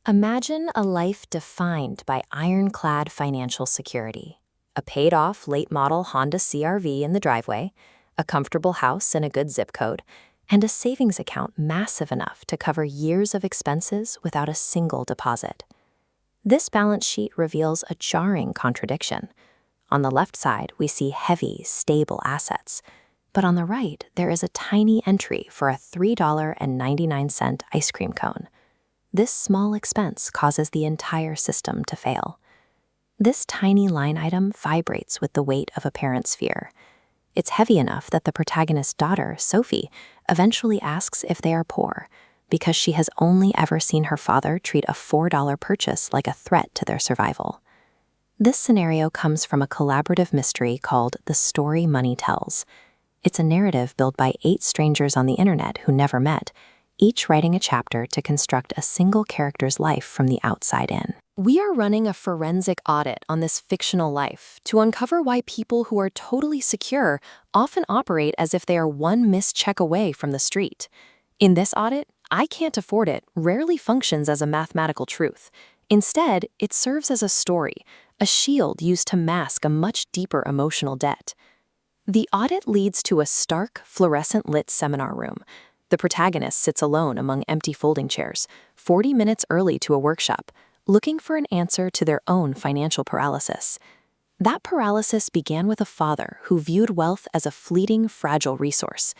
Imagine a life defined by ironclad financial security. A paid-off late-model Honda CR-V in the driveway, a comfortable house in a good zip code, and a savings account massive enough to cover years of expenses without a single deposit. This balance sheet reveals a jarring contradiction. On the left side, we see heavy, stable assets, but on the right, there is a tiny entry for a $3.99 ice cream cone. This small expense causes the entire system to fail. This tiny line item vibrates with the weight of a parent's fear. It's heavy enough that the protagonist's daughter, Sophie, eventually asks if they are poor, because she has only ever seen her father treat a $4 purchase like a threat to their survival. This scenario comes from a collaborative mystery called The Story Money Tells. It's a narrative built by 8 strangers on the internet who never met, each writing a chapter to construct a single character's life from the outside in. We are running a forensic audit on this fictional life to uncover why people who are totally secure often operate as if they are one missed check away from the street. In this audit, "I can't afford it" rarely functions as a mathematical truth. Instead, it serves as a story, a shield used to mask a much deeper emotional debt. The audit leads to a stark, fluorescent-lit seminar room. The protagonist sits alone among empty folding chairs, 40 minutes early to a workshop, looking for an answer to their own financial paralysis. That paralysis began with a father who viewed wealth as a fleeting, fragile resource.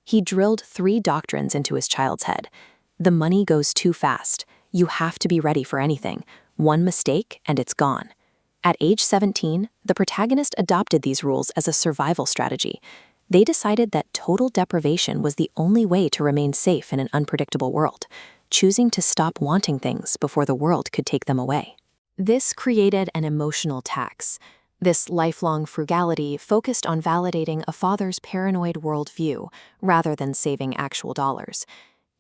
He drilled 3 doctrines into his child's head. The money goes too fast. You have to be ready for anything. One mistake, and it's gone. At age 17, the protagonist adopted these rules as a survival strategy. They decided that total deprivation was the only way to remain safe in an unpredictable world, choosing to stop wanting things before the world could take them away. This created an emotional tax. This lifelong frugality focused on validating a father's paranoid worldview rather than saving actual dollars.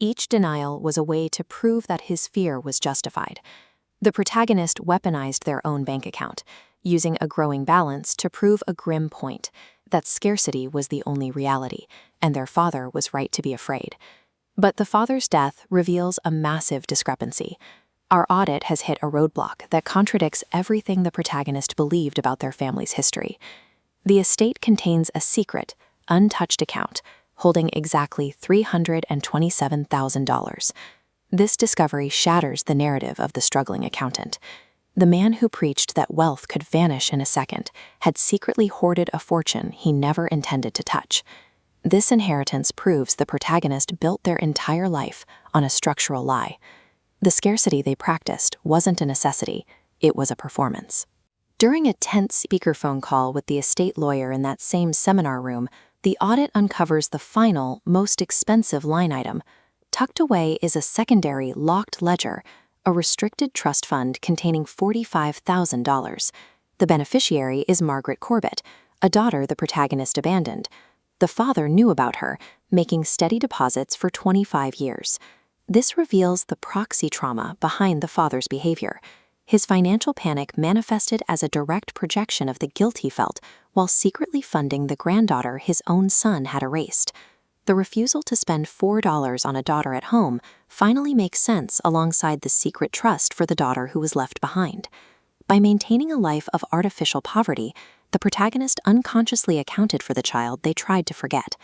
Each denial was a way to prove that his fear was justified. The protagonist weaponized their own bank account, using a growing balance to prove a grim point, that scarcity was the only reality, and their father was right to be afraid. But the father's death reveals a massive discrepancy. Our audit has hit a roadblock that contradicts everything the protagonist believed about their family's history. The estate contains a secret, untouched account holding exactly $327,000. This discovery shatters the narrative of the struggling accountant. The man who preached that wealth could vanish in a second had secretly hoarded a fortune he never intended to touch. This inheritance proves the protagonist built their entire life on a structural lie. The scarcity they practiced wasn't a necessity, it was a performance. During a tense speakerphone call with the estate lawyer in that same seminar room, the audit uncovers the final, most expensive line item. Tucked away is a secondary locked ledger, a restricted trust fund containing $45,000. The beneficiary is Margaret Corbett, a daughter the protagonist abandoned. The father knew about her, making steady deposits for 25 years. This reveals the proxy trauma behind the father's behavior. His financial panic manifested as a direct projection of the guilt he felt while secretly funding the granddaughter his own son had erased. The refusal to spend $4 on a daughter at home finally makes sense alongside the secret trust for the daughter who was left behind. By maintaining a life of artificial poverty, the protagonist unconsciously accounted for the child they tried to forget.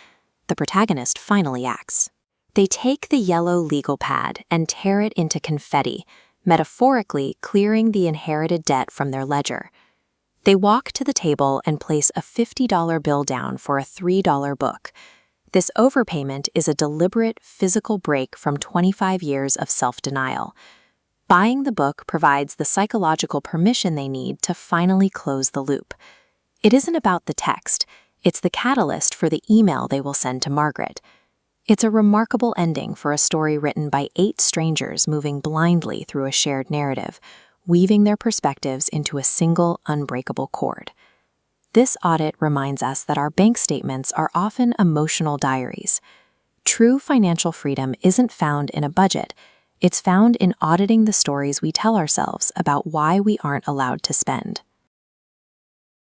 The protagonist finally acts. They take the yellow legal pad and tear it into confetti, metaphorically clearing the inherited debt from their ledger. They walk to the table and place a $50 bill down for a $3 book. This overpayment is a deliberate physical break from 25 years of self-denial. Buying the book provides the psychological permission they need to finally close the loop. It isn't about the text, it's the catalyst for the email they will send to Margaret. It's a remarkable ending for a story written by 8 strangers moving blindly through a shared narrative, weaving their perspectives into a single, unbreakable cord. This audit reminds us that our bank statements are often emotional diaries. True financial freedom isn't found in a budget, it's found in auditing the stories we tell ourselves about why we aren't allowed to spend.